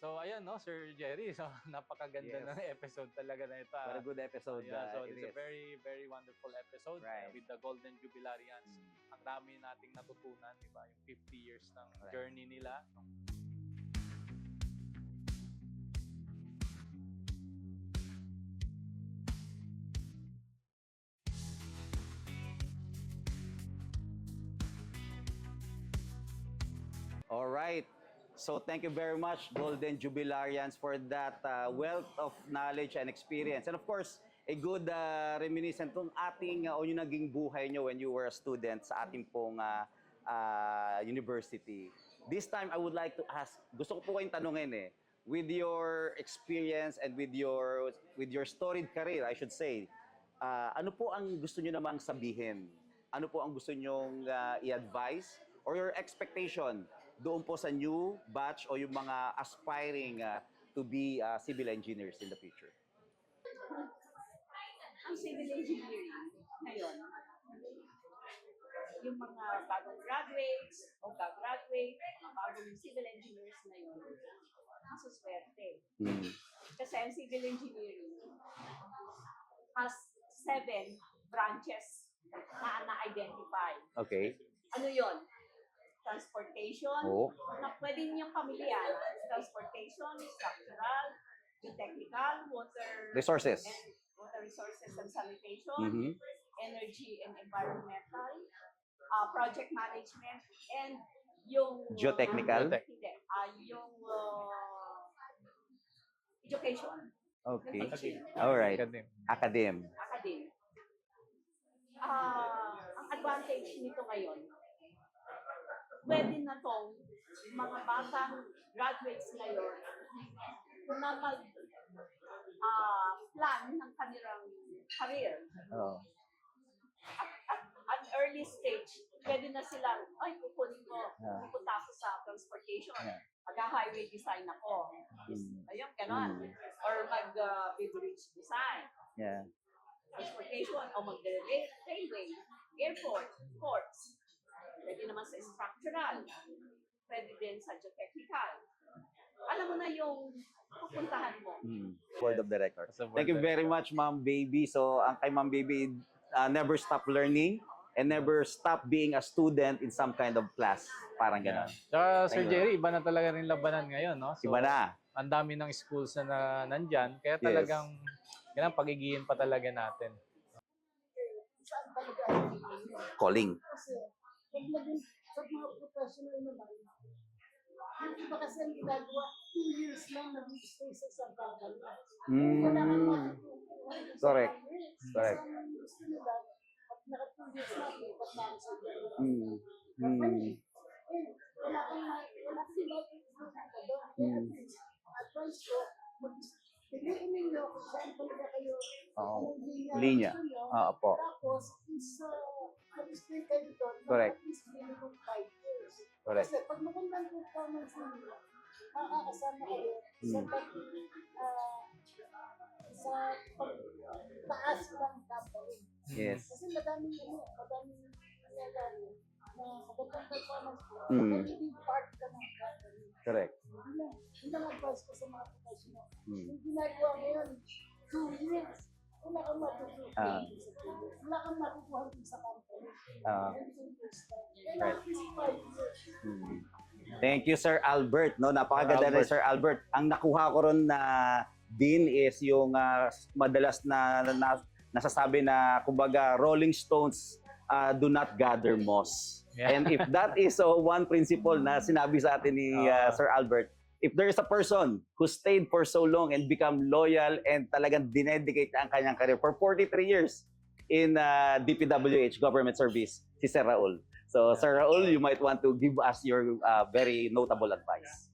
So ayan no, Sir Jerry, so napakaganda ng episode talaga na ito. What a good episode. Yeah, so it it's a is. very, very wonderful episode with the Golden Jubilarians. Ang dami nating natutunan, di ba? Yung 50 years ng journey nila. All right. So thank you very much, Golden Jubilarians, for that wealth of knowledge and experience. And of course, a good reminiscent kung ating o yung naging buhay nyo when you were a student sa ating pong university. This time, I would like to ask, gusto ko po kayong tanungin with your experience and with your storied career, I should say, ano po ang gusto nyo namang sabihin? Ano po ang gusto nyong i-advise or your expectation doon po sa new batch o yung mga aspiring to be civil engineers in the future? Ang civil engineering ngayon, yung mga bagong graduates o gagraduate, mga bagong civil engineers ngayon, masuswerte. Kasi ang civil engineering has 7 branches na na-identify. Okay. Ano yon? Transportation, na pwede niyong pamilya. Transportation, structural, geotechnical, water resources and sanitation, energy and environmental, project management, and yung geotechnical, yung education. Okay. All right. Academ. Ang advantage nito ngayon, pwede na tong mga batang graduates ngayon na mag-plan ng kanilang career. At early stage, pwede na silang, kukunin ko, pupunta ako sa transportation. Mag-highway design ako. Ayun, ganon. Or mag-beverage design. Transportation, o mag-railway, airport, ports. Pwede naman sa structural. Pwede din sa geotechnical. Alam mo na yung pupuntahan mo. Board of Directors. Thank you very much, Ma'am Baby. So, ang kay Ma'am Baby, never stop learning and never stop being a student in some kind of class. Parang gano'n. Tsaka, Sir Jerry, iba na talaga rin labanan ngayon, no? So, iba na. Ang dami ng schools na nandyan. Kaya talagang, pag-igihin pa talaga natin. Calling. Pag naging sa mga professional naman, yung iba kasi ang ginagawa, 2 years lang nag-stay sa isang company. Wala kang matutuwa. Correct. Kasi ang gusto nila, at naka 2 years lang, dapat lang sa ganyan. Wala kang matutuwa ka doon. Advice ko, piliin ninyo kung saan talaga kayo linya. Tapos, mag-stay kayo doon, at least minimum 5 years. Kasi pag magandang performance ninyo, makakasama kayo sa pagtaas ng company. Kasi madaming nangyayari na magandang performance mo, magiging part ka ng company. Correct. Yun ang advice ko sa mga professional. Yung ginagawa ngayon, 2 years, wala kang matutuwa. Wala kang matutuwa sa company. At least 5 years. Thank you, Sir Albert. No, napakaganda rin, Sir Albert. Ang nakuha ko ron na din is yung madalas na nasasabi na, kumbaga, Rolling Stones do not gather moss. And if that is one principle na sinabi sa atin ni Sir Albert, if there is a person who stayed for so long and become loyal and talagang dinedicate ang kanyang career for 43 years in DPWH, government service, si Sir Raul. So, Sir Raul, you might want to give us your very notable advice.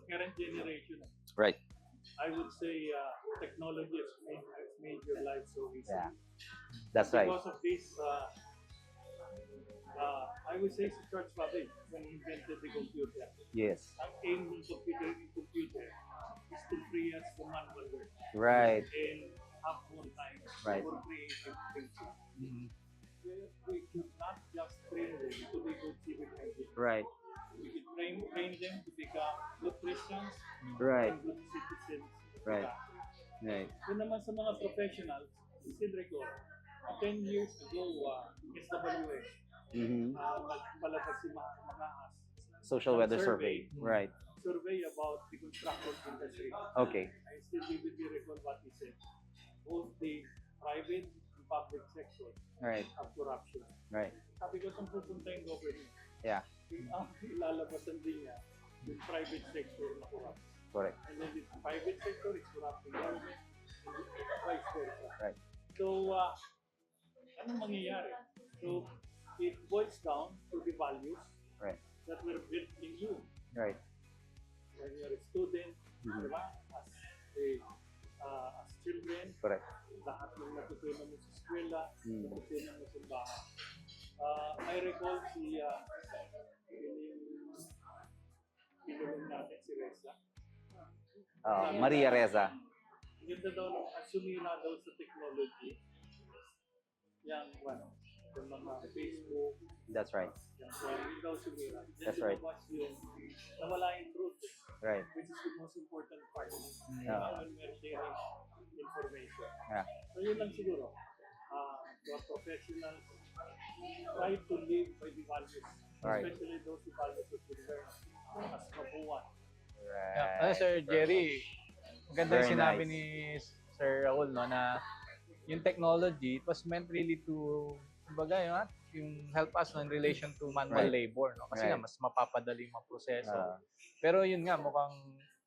Current generation. Right. I would say technology has made your life so easy. Yeah. That's right. Because of this, I would say it's George Babbage when he invented the computer. Yes. Ang aim ng computer is to free us from manual work. Right. And have more time for creative thinking. We should not just train them to be good civil engineers. Right. We could train them to become good Christians Right. and good citizens. Right. Right. Yun naman sa mga professionals, still recall, 10 years ago, SWS, Mhm. nagpalabas si Makaas. Social weather survey. Right. Survey about the construction industry. Okay. I still vividly recall what he said. Both the private and public sector Right. have corruption. Right. Sabi ko, saan pupunta yung government? Yeah. Ilalabasan din niya yung private sector na corrupt. Correct. And then the private sector is corrupting government and vice versa. Right. So, anong mangyayari? So, it boils down to the values Right. that were built in you Right. when you're a student, Mhm. di ba? As children, Correct. lahat ng natutunan mo sa eskwela, Mm. natutunan mo sa bahay. I recall pinulong natin si Reza. Maria Reza. Ganda daw, sumira daw sa technology. Yung mga Facebook, That's right. yung daw sumira. That's right. Yung nawala yung truth, Right. which is the most important part when we're sharing information. Yeah. So yun lang siguro. For professionals, try to live by the values, Right. especially those values that we learn as kabuuan. Right. Sir Jerry, maganda Very yung sinabi nice. ni Sir Raul, no, na yung technology, it was meant really to, kumbaga, yung help us no, in relation to manual Right. labor. No? Kasi Right. nga, mas mapapadali yung mga proseso. Ah. Pero yun nga, mukhang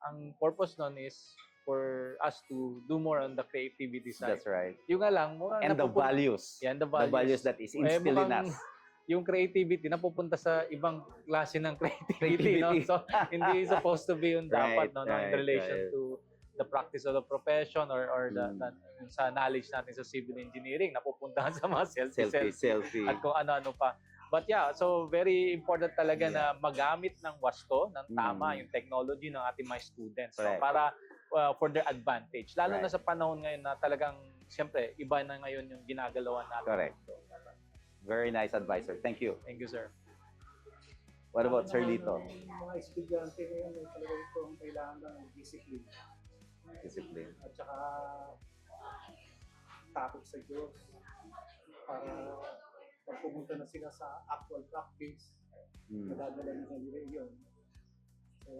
ang purpose nun is for us to do more on the creativity side. That's right. Yung nga lang, mukhang And the napupunta- values. Yan, the The values that is instilled in mukhang us. yung creativity napupunta sa ibang klase ng creativity, no? So hindi supposed to be yung dapat no, in relation to the practice of the profession or sa knowledge natin sa civil engineering napupuntahan sa mga Selfie. at kung ano-ano pa. But yeah, so very important talaga na magamit ng wasto ng tama yung technology ng ating mga students no? Correct. Para for their advantage. Lalo na Right. sa panahon ngayon na talagang siyempre iba na ngayon yung ginagalawan natin. Correct. Very nice advisor. Thank you. Thank you, sir. What about Sir Lito? Yung mga estudyante ngayon ay talaga itong kailangan ng discipline. Discipline. At saka takot sa Diyos para pag pumunta na sila sa actual practice, madadala nila yun. So,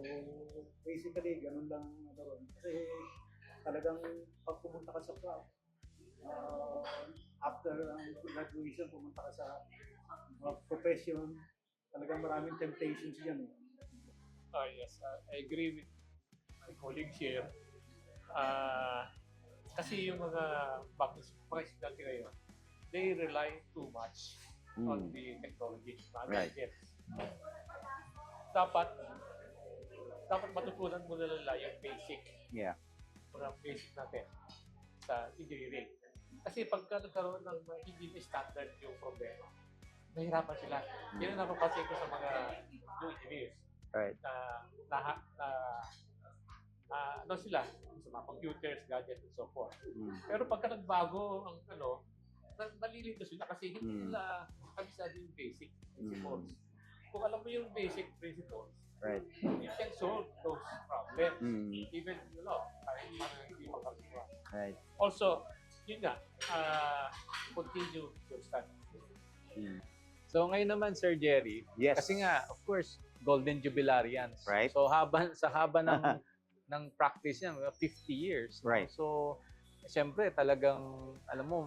basically, ganun lang naroon. Kasi talagang pag pumunta ka sa after graduation, pumunta ka sa profession, talagang maraming temptations yan. Yes, I agree with my colleagues here. Kasi yung mga estudyante ngayon, they rely too much on the technology. Right. Dapat matutunan mo na nila yung basic. Yeah. Mga basic natin sa engineering. Kasi pagka nagkaroon ng hindi standard yung problema, nahirapan sila. Yan ang napapansin ko sa mga new engineers. Right. Ano sila sa mga computers, gadgets, and so forth. Pero pagka nagbago ang nalilito sila kasi hindi nila kabisado yung basic principles. Kung alam mo yung basic principles, Right. you can solve those problems. Even, kahit hindi makagawa. Right. Also, yun nga, continue your study. So ngayon naman, Sir Jerry, Yes. kasi nga, of course, Golden Jubilarians. Right. So sa haba ng practice niya, 50 years. no? Right. So, siyempre, talagang, alam mo,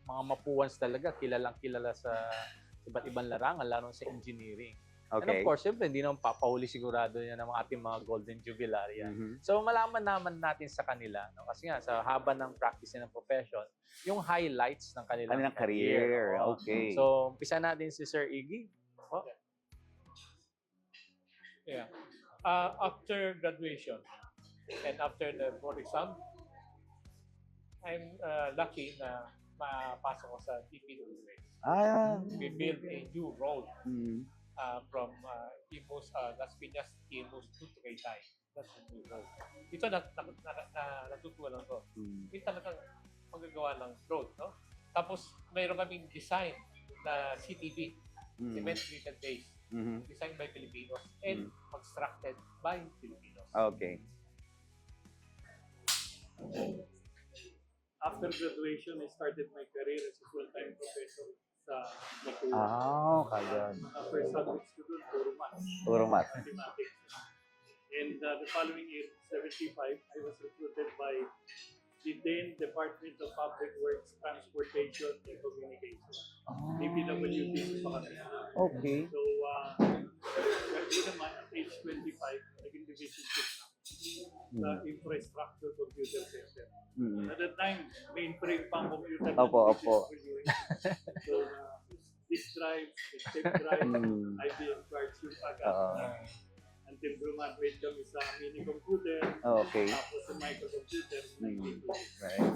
mga mapuwans talaga, kilalang-kilala sa iba't ibang larangan, lalo sa engineering. And of Okay. course, siyempre, hindi naman papahuli sigurado yan ng ating mga Golden Jubilarian. So, malaman naman natin sa kanila, no? Kasi nga, sa haba ng practice ng profession, yung highlights ng kanilang Kanilang career. no? Okay. So, umpisa natin si Sir Iggy. Yeah. After graduation and after the board exam, I'm lucky na mapasok ko sa DPWH. We built a new road from Imus, Las Piñas, Imus to Tagaytay. That's a new road. Ito natutuwa lang ko. Hindi talagang magagawa ng road, no? Tapos mayroon kaming design na CTB, cement treated base. Mhm. designed by Filipinos, and constructed by Filipinos. Okay. After graduation, I started my career as a full-time professor sa Nakua. Kagad. First subjects ko doon, puro math, Puro math. mathematics. And the following year, 75, I was recruited by the then Department of Public Works, Transportation, and Communication. DPWT sa Pakatan. Okay. So, kasi naman, at age 25, naging division chief na sa Infrastructure Computer Center. Mm. At that time, mainframe pang computer. Opo. So, disk drive, tape drive, Mm. IBM cards, yung Oo. until graduate kami sa mini computer, Okay. tapos sa microcomputer, Right.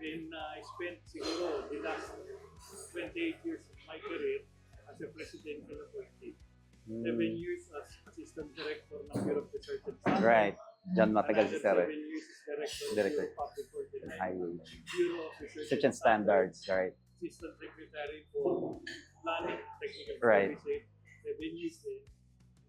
And I spent siguro the last 28 years of my career as a presidential appointee. 7 years as assistant director ng Bureau of Research and Standards. Right. Diyan matagal si Another Sir. 7 years as director Director. of Public Ordinance, Ay, Bureau of Research and Standards, right. Assistant Secretary for Planning, Technical Right. Services, 7 years din.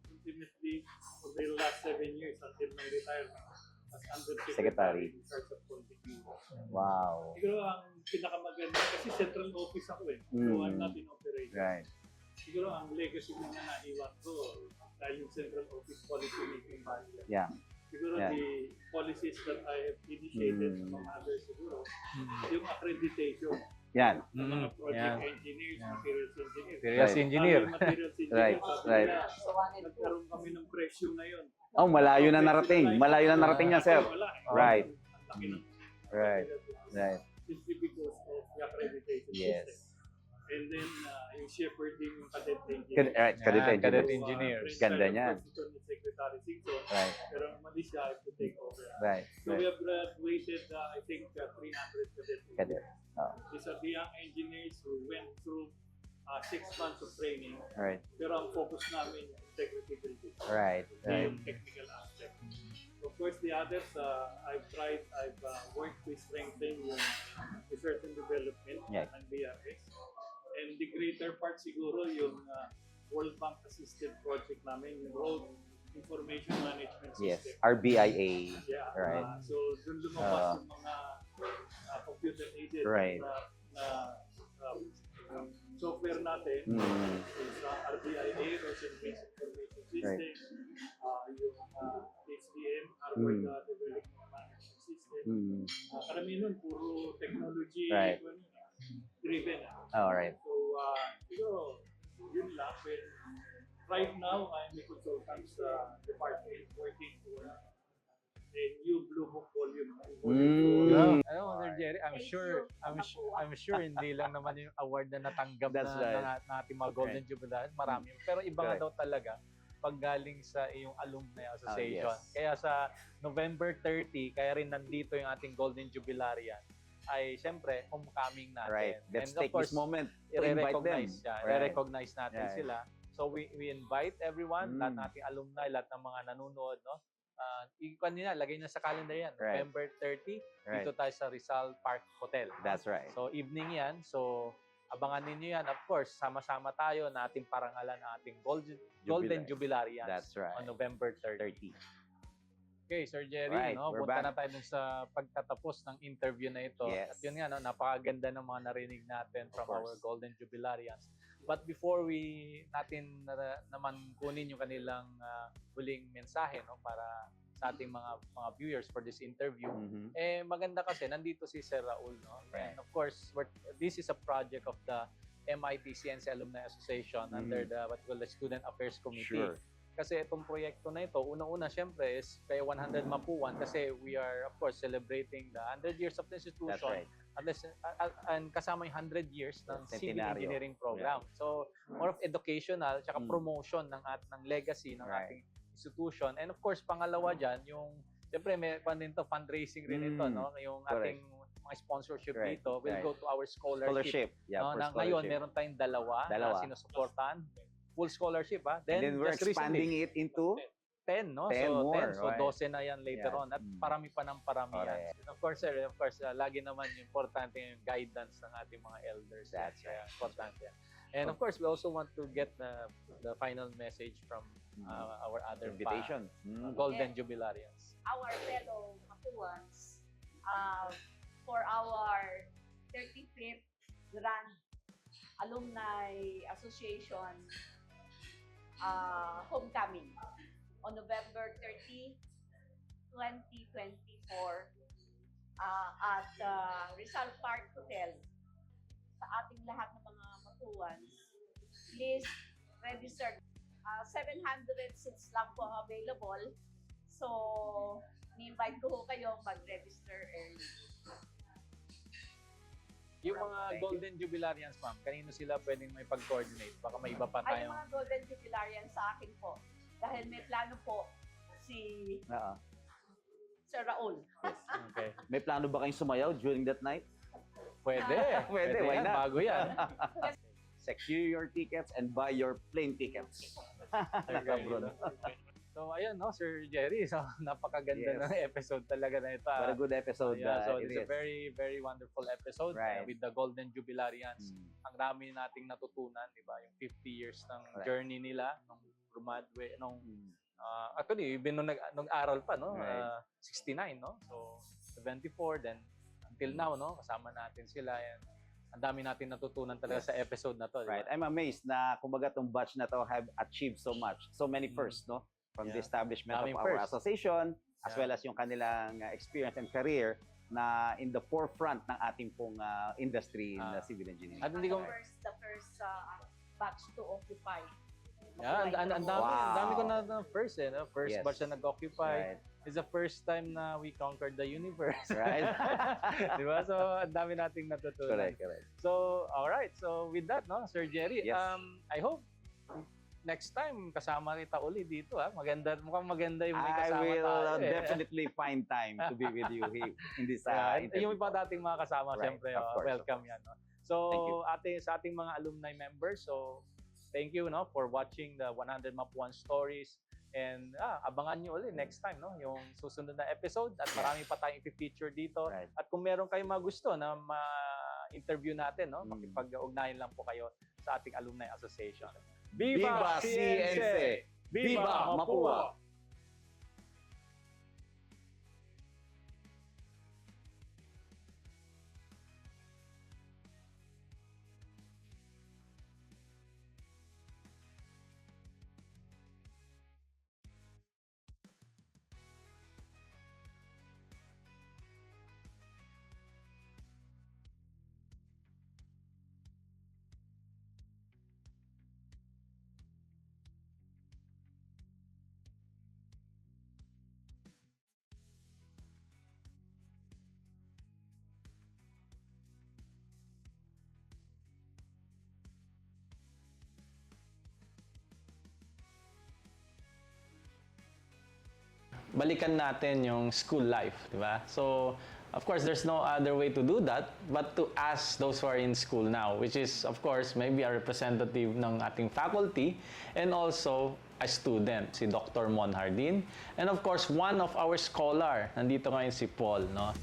Ultimately, for the last 7 years until my retirement as Undersecretary in charge of quantity. Wow. Siguro ang pinakamaganda, kasi central office ako eh. So I'm not in operation. Right. Siguro ang legacy na naiwan ko dahil yung central office policy making body. Yeah. Siguro Yeah. the policies that I have initiated among others siguro, yung accreditation Yan. ng mga project Yeah. engineers, materials engineers. Serious Right. engineer. Sabi yung materials engineers, Right, sabi right. nila, So, wanted to. nagkaroon kami ng presyo ngayon. Oh, malayo na narating. Malayo na narating yan, Sir. Wala eh. Right. Ang laki ng Right. Right. simply because of the accreditation Yes. system. And then, yung shepherding yung cadet Right. engineer. Cadet Yeah, engineer. cadet engineers. Ganda niyan. Secretary Singson, Right. pero mali siya, I have to take over. Right. So we Right. have graduated, I think, 300 cadets. Cadet. Oh. These are the young engineers who went through 6 months of training. Right. Pero ang focus namin, integrity building. Right. Right. Yung technical aspect. Of course, the others, I've worked to strengthen yung research and development Yeah. and BRS. And the greater part siguro yung World Bank assisted project namin, yung Road Information Management Yes. System. RBIA. Yeah. Right. So, dun lumabas yung mga computer aided Right. na software natin. Is RBIA, Ocean Based Information System, Right. yung HDM, Harvard Development Management System. Karamihan nun, puro technology Right. driven. All right. So, siguro, yun lang. But right now, I'm a consultant sa department working for a new Blue Book volume. Mm. Alam mo, Sir Jerry, I'm sure hindi lang naman yung award na natanggap That's right. ng ating mga Golden Jubilee, marami. Pero iba nga Correct. daw talaga pag galing sa iyong alumni association. yes. Kaya sa November 30, kaya rin nandito yung ating Golden Jubilarian, ay siyempre homecoming natin. Right. Let's And of take course, this moment to invite them. i-recognize siya. Right. I-recognize natin Yeah. sila. So we invite everyone, Mm. lahat ng ating alumni, lahat ng mga nanonood, no? Ikuan nila, lagay na sa calendar yan. Right. November 30, Right. dito tayo sa Rizal Park Hotel. That's right. So evening yan. So abangan ninyo yan. Of course, sama-sama tayo na ating parangalan ang ating Golden Jubilarians That's right. on November 30. 30. Okay, Sir Jerry, Alright, no, we're punta back. na tayo dun sa pagtatapos ng interview na ito. Yes. At yun nga, no, napakaganda ng mga narinig natin from Of our course. Golden Jubilarians. But before natin naman kunin yung kanilang huling mensahe, no, para sa ating mga viewers for this interview, Mhm. maganda kasi nandito si Sir Raul, no? Right. And of course, this is a project of the MIT CNC Alumni Association under the what we call the Student Affairs Committee. Sure. Kasi itong proyekto na ito, unang-una syempre is kay 100 Mapuan kasi we are of course celebrating the 100 years of the institution. That's right. And kasama yung 100 years ng civil Centenaryo. engineering program. So, more of educational tsaka promotion ng legacy ng Right. ating institution. And of course, pangalawa dyan, yung siyempre may fundraising rin ito, no? Yung Correct. ating mga sponsorship Right, dito will right. go to our scholarship. Yeah, No, for na ngayon, scholarship. meron tayong dalawa Dalawa. na sinusuportahan. Full scholarship, ha? And then we're just recently, expanding it into 10, no? 10 so, more, 10. So, right. 12 na yan later Yeah. on. At Mm. parami pa ng parami yan. Correct. And of course, lagi naman yung importante yung guidance ng ating mga elders. That's Kaya, importante yan. And of course, we also want to get the final message from our other Invitation. Golden Jubilarians. Our fellow Mapuans, for our 35th Grand Alumni Association homecoming on November 30, 2024 at Rizal Park Hotel. Sa ating lahat ng mga Mapuans, please register. 700 seats lang po ang available. So, ni-invite ko kayong mag-register early. Yung mga Golden Jubilarians, ma'am, kanino sila pwedeng may pag-coordinate? Baka may iba pa Ay, tayong... yung mga Golden Jubilarians sa akin po. Dahil may plano po si Sir Raul. Okay. May plano ba kayong sumayaw during that night? Pwede. Pwede, why yan. not? Bago yan. Secure your tickets and buy your plane tickets. Bro. So, ayun, no, Sir Jerry. So, napakaganda Yes. ng episode talaga na ito. What a good episode. So, it it's a is. very, very wonderful episode Right. with the Golden Jubilarians. Ang dami nating natutunan, di ba? Yung 50 years ng journey nila, nung graduate, nung actually, even nung aral pa, no? Right. 69, no? So, 74, then until now, no? Kasama natin sila. And ang dami natin natutunan talaga sa episode na to. di ba? Right. I'm amazed na kumbaga tong batch na to have achieved so much. So many firsts, no? From the establishment Daming of our firsts. association, as Yeah. well as yung kanilang experience and career na in the forefront ng ating pong industry in civil engineering. At hindi ko... The first batch to occupy. Yeah, ang dami, Wow. ang dami ko na first no? First Yes. batch na nag-occupy. Right. It's the first time na we conquered the universe. Right. Di ba? So, ang dami nating natutunan. Correct. So, alright. So, with that, no, Sir Jerry, Yes. I hope next time kasama kita uli dito. Mukhang maganda yung may I kasama will tayo. definitely find time to be with you in this Yeah, interview. yung iba dating mga kasama, Right, syempre, of course, welcome of course. yan. No? So, Thank you. sa ating mga alumni members, so, thank you no, for watching the 100 Mapuan Stories. And abangan nyo ulit next time, no? Yung susunod na episode at marami pa tayong i-feature dito. Right. At kung meron kayong mga gusto na ma-interview natin, no? Makipag-ugnayan lang po kayo sa ating Alumni Association. Viva CNC! Viva Mapua! balikan natin yung school life, di ba? So, of course, there's no other way to do that but to ask those who are in school now, which is, of course, maybe a representative ng ating faculty and also a student, si Dr. Mon Hardin. And of course, one of our scholar, nandito ngayon si Paul, no?